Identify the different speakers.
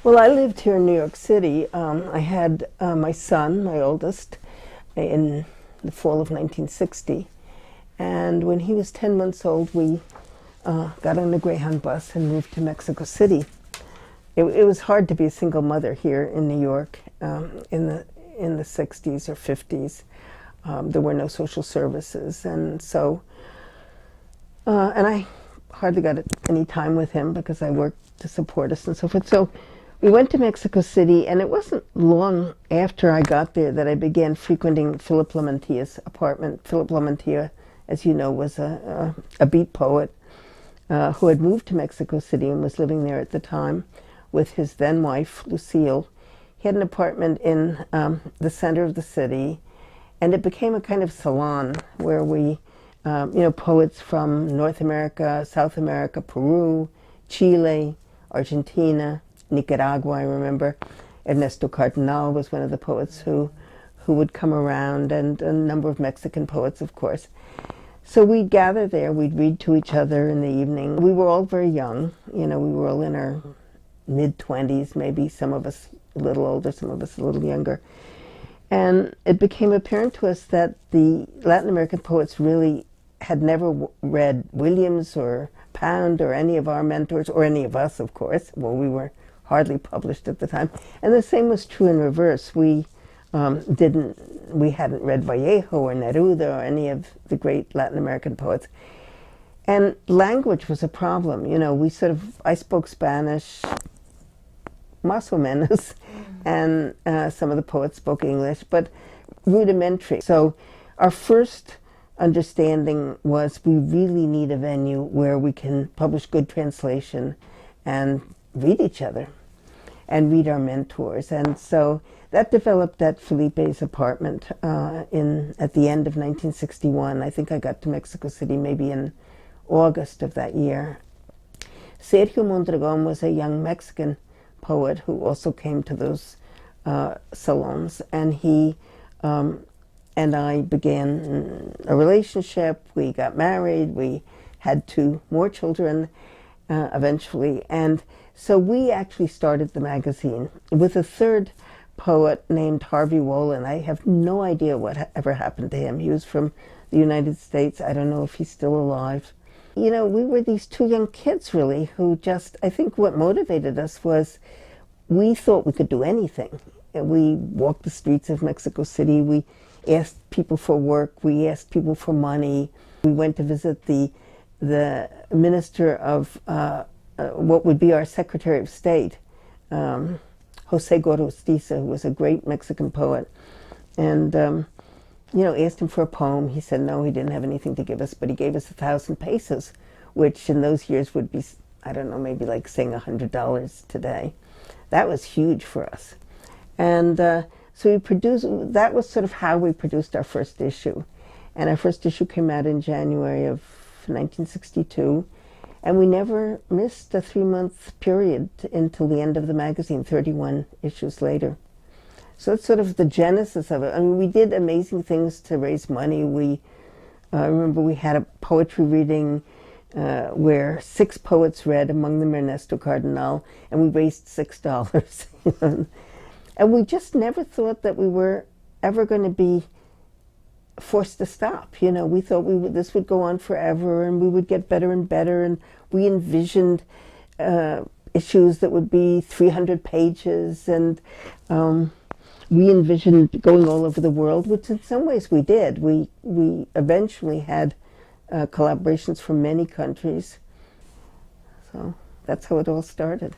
Speaker 1: Well, I lived here in New York City. I had my son, my oldest, in the fall of 1960. And when he was 10 months old, we got on a Greyhound bus and moved to Mexico City. It was hard to be a single mother here in New York in the 60s or 50s. There were no social services, and so and I hardly got any time with him because I worked to support us and so forth. So we went to Mexico City, and it wasn't long after I got there that I began frequenting Philip Lamantia's apartment. Philip Lamantia, as you know, was a beat poet who had moved to Mexico City and was living there at the time with his then wife, Lucille. He had an apartment in the center of the city, and it became a kind of salon where we, poets from North America, South America, Peru, Chile, Argentina, Nicaragua, I remember. Ernesto Cardenal was one of the poets who would come around, and a number of Mexican poets, of course. So we'd gather there, we'd read to each other in the evening. We were all very young, we were all in our mid-20s, maybe some of us a little older, some of us a little younger. And it became apparent to us that the Latin American poets really had never read Williams or Pound or any of our mentors, or any of us, of course. Well, we were hardly published at the time. And the same was true in reverse. We hadn't read Vallejo or Neruda or any of the great Latin American poets. And language was a problem. I spoke Spanish, más o menos, and some of the poets spoke English, but rudimentary. So our first understanding was we really need a venue where we can publish good translation and read each other and read our mentors. And so that developed at Felipe's apartment at the end of 1961. I think I got to Mexico City maybe in August of that year. Sergio Mondragon was a young Mexican poet who also came to those salons, and he and I began a relationship. We got married. We had 2 more children eventually, and so we actually started the magazine with a third poet named Harvey Wolin. I have no idea what ever happened to him. He was from the United States. I don't know if he's still alive. We were these 2 young kids, really, who I think what motivated us was we thought we could do anything. We walked the streets of Mexico City. We asked people for work. We asked people for money. We went to visit the minister of what would be our Secretary of State, Jose Gorostiza, who was a great Mexican poet, and asked him for a poem. He said no, he didn't have anything to give us, but he gave us 1,000 pesos, which in those years would be, I don't know, maybe like saying $100 today. That was huge for us. And so that was sort of how we produced our first issue. And our first issue came out in January of 1962. And we never missed a 3-month period until the end of the magazine, 31 issues later. So that's sort of the genesis of it. I mean, we did amazing things to raise money. I remember we had a poetry reading where 6 poets read, among them Ernesto Cardenal, and we raised $6. And we just never thought that we were ever going to be forced to stop. We thought this would go on forever, and we would get better and better, and we envisioned issues that would be 300 pages, and we envisioned going all over the world, which in some ways we did. We eventually had collaborations from many countries. So that's how it all started.